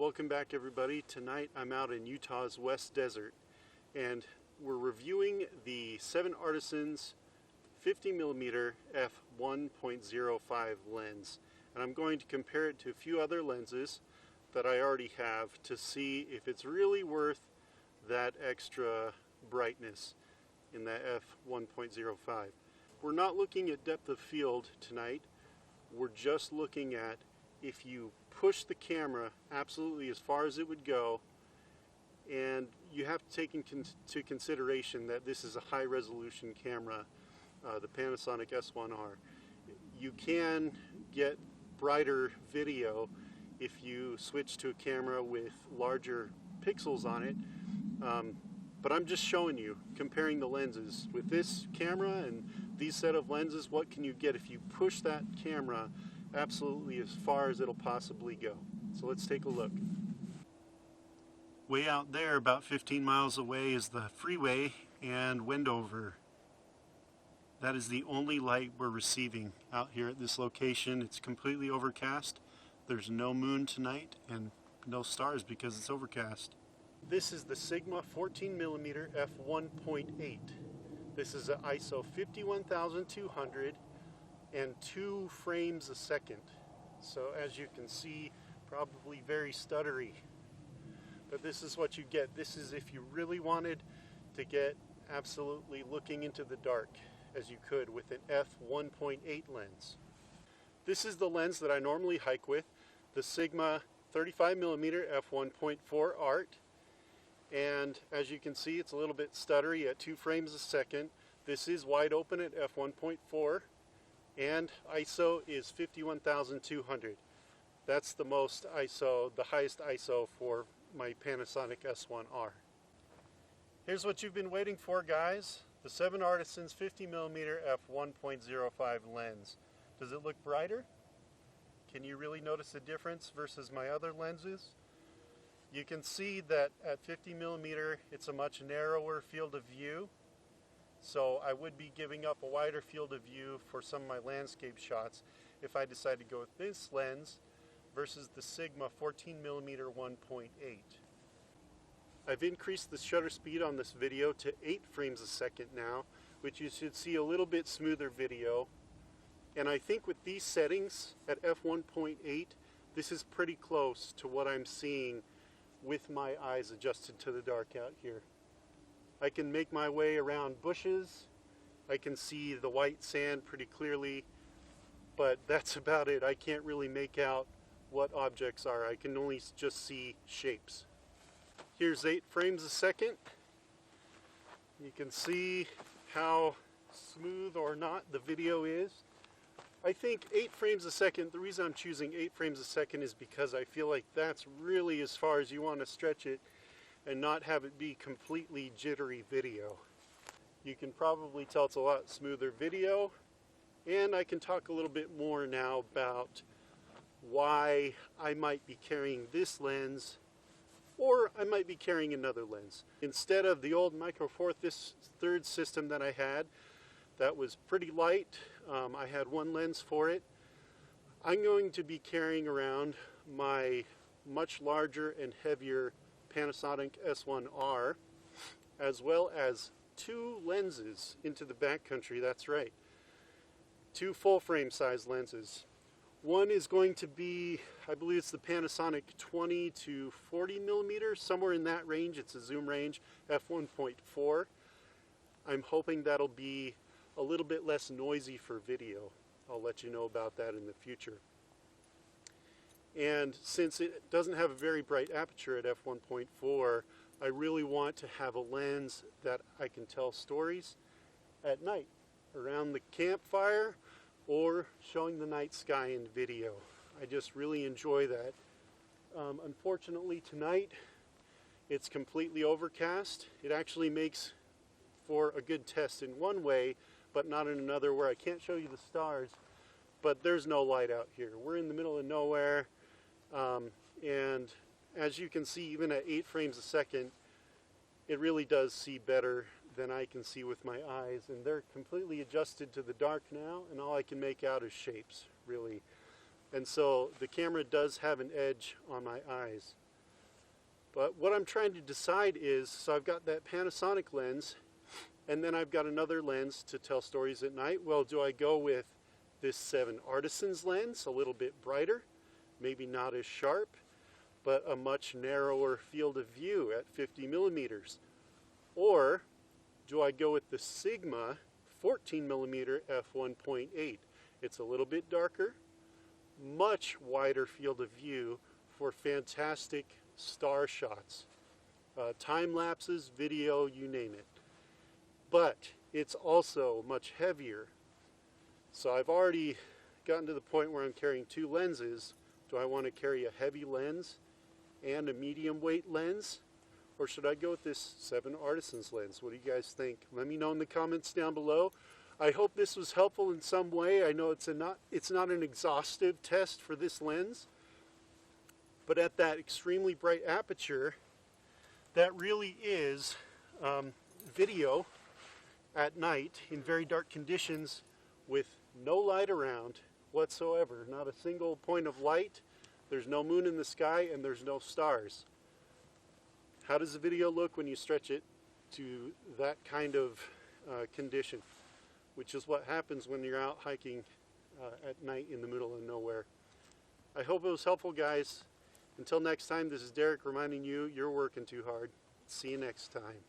Welcome back everybody. Tonight I'm out in Utah's West Desert and we're reviewing the 7 Artisans 50mm f1.05 lens, and I'm going to compare it to a few other lenses that I already have to see if it's really worth that extra brightness in that f1.05. We're not looking at depth of field tonight. We're just looking at if you push the camera absolutely as far as it would go, and you have to take into consideration that this is a high resolution camera, the Panasonic S1R. You can get brighter video if you switch to a camera with larger pixels on it, but I'm just showing you, comparing the lenses. With this camera and these set of lenses, what can you get if you push that camera absolutely as far as it'll possibly go? So let's take a look. Way out there, about 15 miles away, is the freeway and Wendover. That is the only light we're receiving out here at this location. It's completely overcast. There's no moon tonight and no stars because it's overcast. This is the Sigma 14mm f1.8. This is an ISO 51200 and 2 frames a second. So as you can see, probably very stuttery. But this is what you get. This is if you really wanted to get absolutely looking into the dark as you could with an f1.8 lens. This is the lens that I normally hike with, the Sigma 35mm f1.4 Art. And as you can see, it's a little bit stuttery at 2 frames a second. This is wide open at f1.4 and ISO is 51200. That's the most ISO, the highest ISO for my Panasonic S1R. Here's what you've been waiting for, guys. The 7 Artisans 50mm f1.05 lens. Does it look brighter? Can you really notice a difference versus my other lenses? You can see that at 50mm it's a much narrower field of view, so I would be giving up a wider field of view for some of my landscape shots if I decide to go with this lens versus the Sigma 14mm 1.8. I've increased the shutter speed on this video to 8 frames a second now, which you should see a little bit smoother video. And I think with these settings at f1.8, this is pretty close to what I'm seeing with my eyes adjusted to the dark out here. I can make my way around bushes. I can see the white sand pretty clearly, but that's about it. I can't really make out what objects are. I can only just see shapes. Here's 8 frames a second. You can see how smooth or not the video is. I think 8 frames a second, the reason I'm choosing 8 frames a second is because I feel like that's really as far as you want to stretch it and not have it be completely jittery video. You can probably tell it's a lot smoother video, and I can talk a little bit more now about why I might be carrying this lens, or I might be carrying another lens. Instead of the old Micro Four Thirds system that I had, that was pretty light, I had one lens for it. I'm going to be carrying around my much larger and heavier Panasonic S1R, as well as 2 lenses into the backcountry. That's right, 2 full frame size lenses. One is going to be, I believe it's the Panasonic 20 to 40mm, somewhere in that range. It's a zoom range, f1.4. I'm hoping that'll be a little bit less noisy for video. I'll let you know about that in the future. And since it doesn't have a very bright aperture at f1.4, I really want to have a lens that I can tell stories at night around the campfire or showing the night sky in video. I just really enjoy that. Unfortunately tonight it's completely overcast. It actually makes for a good test in one way, but not in another, where I can't show you the stars, but there's no light out here. We're in the middle of nowhere, and as you can see, even at 8 frames a second, it really does see better than I can see with my eyes, and they're completely adjusted to the dark now, and all I can make out is shapes, really. And so the camera does have an edge on my eyes. But what I'm trying to decide is, so I've got that Panasonic lens, and then I've got another lens to tell stories at night. Well, do I go with this 7 Artisans lens, a little bit brighter, maybe not as sharp, but a much narrower field of view at 50 millimeters? Or do I go with the Sigma 14mm f1.8? It's a little bit darker, much wider field of view for fantastic star shots, time lapses, video, you name it. But it's also much heavier. So I've already gotten to the point where I'm carrying 2 lenses. Do I want to carry a heavy lens and a medium weight lens? Or should I go with this 7 Artisans lens? What do you guys think? Let me know in the comments down below. I hope this was helpful in some way. I know it's not an exhaustive test for this lens, but at that extremely bright aperture, that really is video at night in very dark conditions with no light around whatsoever. Not a single point of light. There's no moon in the sky and there's no stars. How does the video look when you stretch it to that kind of condition? Which is what happens when you're out hiking at night in the middle of nowhere. I hope it was helpful, guys. Until next time, this is Derek reminding you, you're working too hard. See you next time.